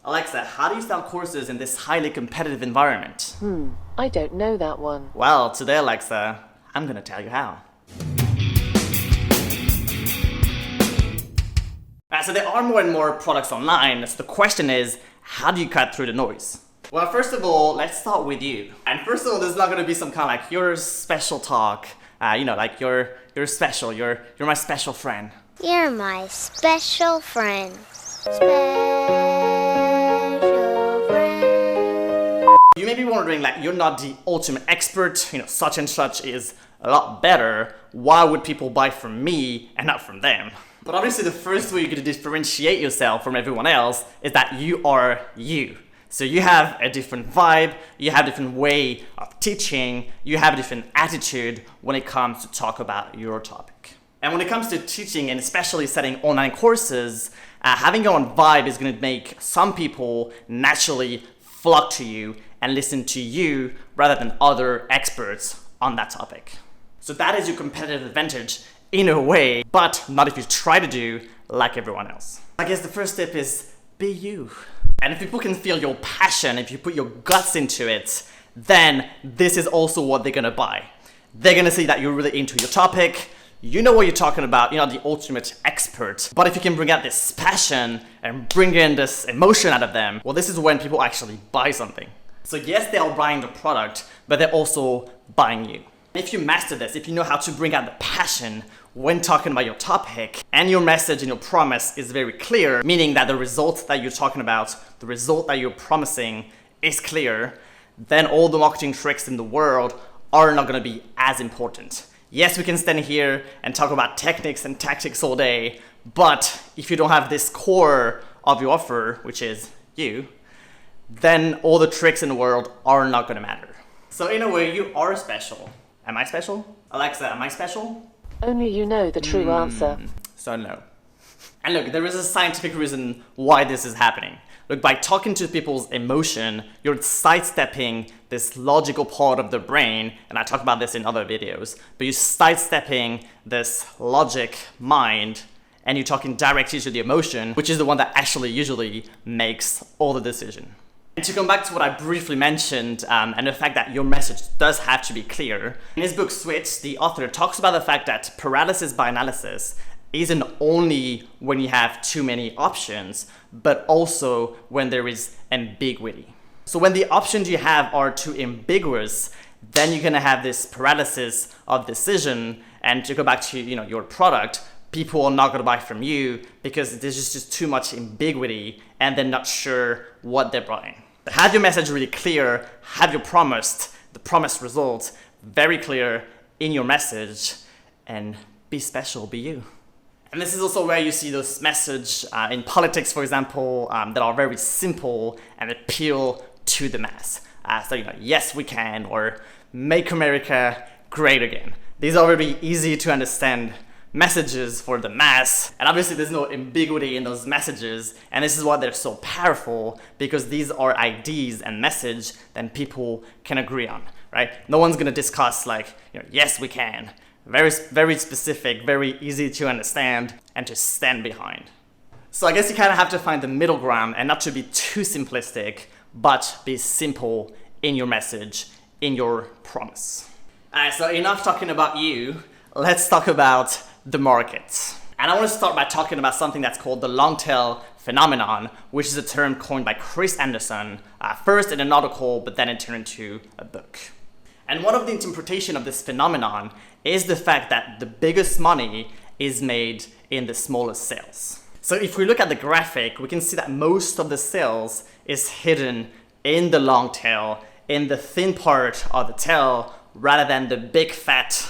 Alexa, how do you sell courses in this highly competitive environment? I don't know that one. Well, today, Alexa, I'm gonna tell you how. So there are more and more products online, so the question is, how do you cut through the noise? Well, first of all, let's start with you. And first of all, there's not gonna be some kind of like your special talk. Like you're special, you're my special friend. You're my special friend. You may be wondering, like, you're not the ultimate expert, such and such is a lot better. Why would people buy from me and not from them? But obviously the first way you're going to differentiate yourself from everyone else is that you are you. So you have a different vibe, you have a different way of teaching, you have a different attitude when it comes to talk about your topic. And when it comes to teaching and especially setting online courses, having your own vibe is going to make some people naturally flock to you and listen to you rather than other experts on that topic. So that is your competitive advantage in a way, but not if you try to do like everyone else. I guess the first step is be you. And if people can feel your passion, if you put your guts into it, then this is also what they're gonna buy. They're gonna see that you're really into your topic, you know what you're talking about, you're not the ultimate expert. But if you can bring out this passion and bring in this emotion out of them, well, this is when people actually buy something. So yes, they are buying the product, but they're also buying you. If you master this, if you know how to bring out the passion when talking about your topic, and your message and your promise is very clear, meaning that the result that you're talking about, the result that you're promising is clear, then all the marketing tricks in the world are not gonna be as important. Yes, we can stand here and talk about techniques and tactics all day, but if you don't have this core of your offer, which is you, then all the tricks in the world are not gonna matter. So in a way, you are special. Am I special? Alexa, am I special? Only you know the true answer. So no. And look, there is a scientific reason why this is happening. Look, by talking to people's emotion, you're sidestepping this logical part of the brain, and I talk about this in other videos, but you're sidestepping this logic mind, and you're talking directly to the emotion, which is the one that actually usually makes all the decision. And to come back to what I briefly mentioned, and the fact that your message does have to be clear, in his book Switch, the author talks about the fact that paralysis by analysis isn't only when you have too many options, but also when there is ambiguity. So when the options you have are too ambiguous, then you're gonna have this paralysis of decision, and to go back to your product, people are not gonna buy from you because there's just too much ambiguity and they're not sure what they're buying. But have your message really clear, have the promised result very clear in your message, and be special, be you. And this is also where you see those messages in politics, for example, that are very simple and appeal to the mass. Yes we can, or make America great again. These are very easy to understand messages for the mass, and obviously there's no ambiguity in those messages, and this is why they're so powerful, because these are ideas and message that people can agree on, right? No one's gonna discuss yes we can. Very, very specific, very easy to understand and to stand behind. So I guess you kind of have to find the middle ground and not to be too simplistic, but be simple in your message, in your promise. Alright, so enough talking about you, let's talk about the market. And I want to start by talking about something that's called the long tail phenomenon, which is a term coined by Chris Anderson, first in an article, but then it turned into a book. And one of the interpretation of this phenomenon is the fact that the biggest money is made in the smallest sales. So if we look at the graphic, we can see that most of the sales is hidden in the long tail, in the thin part of the tail, rather than the big fat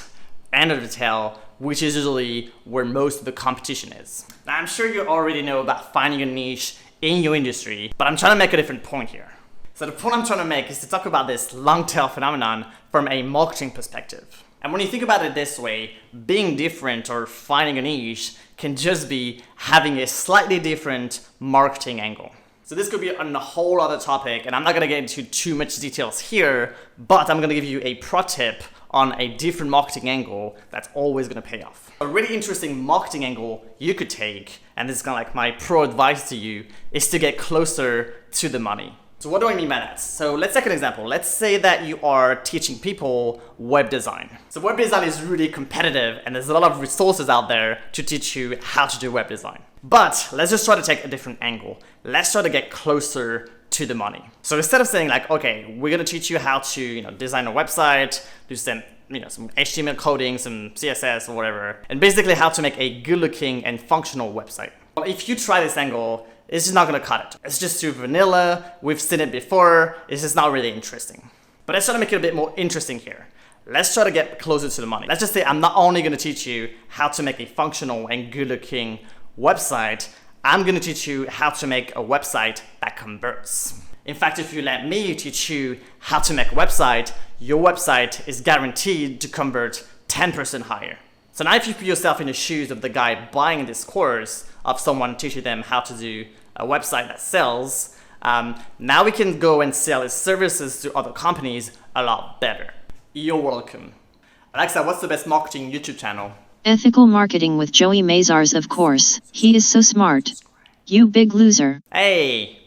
end of the tail, which is usually where most of the competition is. Now, I'm sure you already know about finding a niche in your industry, but I'm trying to make a different point here. So the point I'm trying to make is to talk about this long tail phenomenon from a marketing perspective. And when you think about it this way, being different or finding a niche can just be having a slightly different marketing angle. So this could be on a whole other topic, and I'm not gonna get into too much details here, but I'm gonna give you a pro tip on a different marketing angle that's always going to pay off. A really interesting marketing angle you could take, and this is kind of like my pro advice to you, is to get closer to the money. So what do I mean by that? So let's take an example. Let's say that you are teaching people web design. So web design is really competitive and there's a lot of resources out there to teach you how to do web design. But let's just try to take a different angle. Let's try to get closer to the money. So instead of saying like, okay, we're gonna teach you how to, design a website, do some HTML coding, some CSS or whatever, and basically how to make a good looking and functional website. Well, if you try this angle, it's just not gonna cut it. It's just too vanilla, we've seen it before, it's just not really interesting. But let's try to make it a bit more interesting here. Let's try to get closer to the money. Let's just say I'm not only gonna teach you how to make a functional and good looking website, I'm gonna teach you how to make a website that converts. In fact, if you let me teach you how to make a website, your website is guaranteed to convert 10% higher. So now if you put yourself in the shoes of the guy buying this course, of someone teaching them how to do a website that sells, now we can go and sell his services to other companies a lot better. You're welcome. Alexa, what's the best marketing YouTube channel? Ethical Marketing with Joey Mazars, of course. He is so smart. You big loser. Hey,